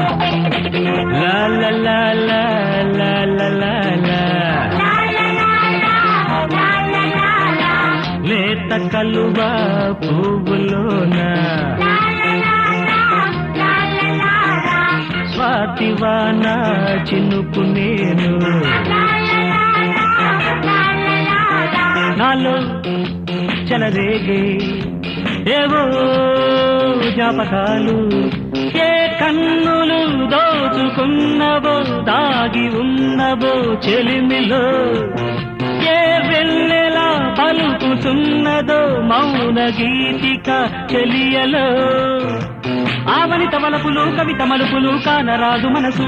La la la la la la la la లేత కలువ పువ్వులోన స్వాతివాన చినుకు నేను నాలో చెలరేగే ఏవో జ్ఞాపకాలు ఏ కన్నులు దోచుకున్నవో దాగి ఉన్నవో చెలిమిలో ఏ వెన్నెలా పలుకుతున్నదో మౌన గీతిక చెలియలో ఆవనిత వలపులు కవిత మలుపులు కానరాదు మనసు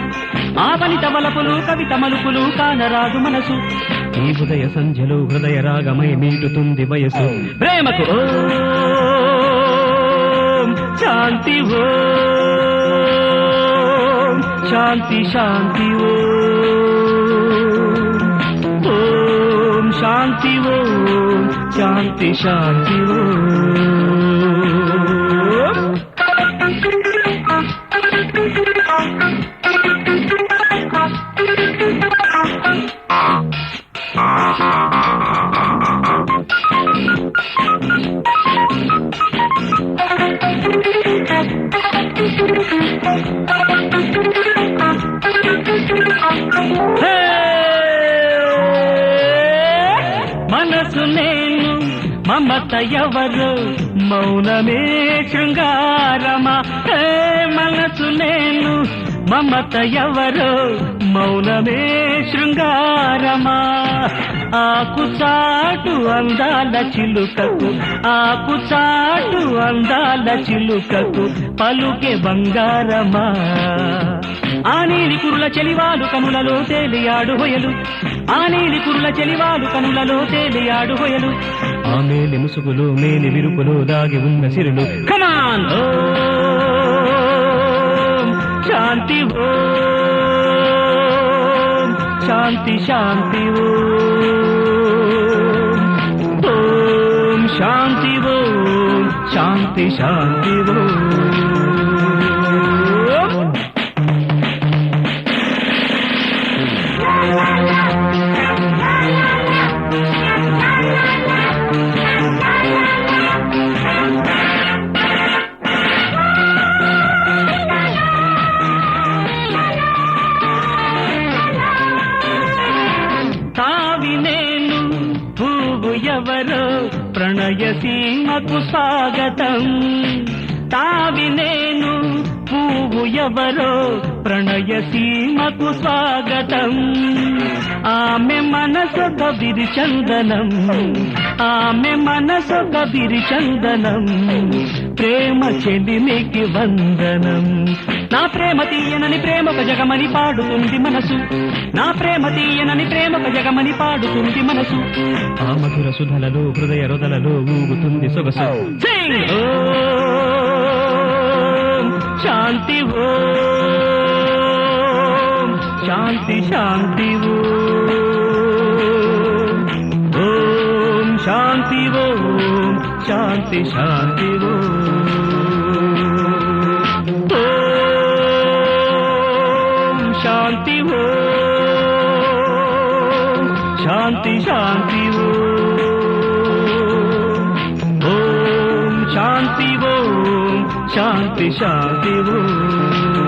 ఆవనిత వలపులు కవిత మలుపులు కానరాదు మనసు ఈ ఉదయ సంధ్యలో హృదయ రాగమై మీటుతుంది వయసు ప్రేమకు ఓం శాంతి ఓం శాంతి శాంతి ఓం శాంతి ఓం శాంతి శాంతి మనసు నేను మమత ఎవరు మౌనమే శృంగారమా మనసు నేను మమత ఎవరు మౌనమే శృంగారమా ఆకు చాటు అందాల చిలుకకు ఆకు చాటు అందాల చిలుకకు పలుకే బంగారమా ఆ నీలి కురుల చెలివాలు కనులలో తేలియాడు హొయలు ఆ నీలి కురుల చెలివాలు కనులలో తేలియాడు హొయలు ఆ మేలి ముసుగులు మేలి విరుపులు దాగి ఉన్న సిరులు కమాన్ శాంతి ఓం శాంతి శాంతి ఓం శాంతి ఓం శాంతి శాంతి ఓం ఎవరో ప్రణయ సీమకు స్వాగతం తావి నేను పువ్వు ఎవరో ప్రణయ సీమకు స్వాగతం ఆమె మనసు కబిరి చందనం ఆమె మనసు కబిరి చందనం ప్రేమ చెలిమికి వందనం నా ప్రేమ తీయనని ప్రేమక జగమని పాడుతుంది మనసు నా ప్రేమ తీయనని ప్రేమక జగమని పాడుతుంది మనసు ఆ మధుర సుధలలో హృదయ రుదలలో ఊగుతుంది సొగసు శాంతి ఓం శాంతి శాంతి ఓం శాంతి ఓం శాంతి శాంతి శాంతి ఓం శాంతి శాంతి ఓం శాంతి ఓం శాంతి శాంతి ఓం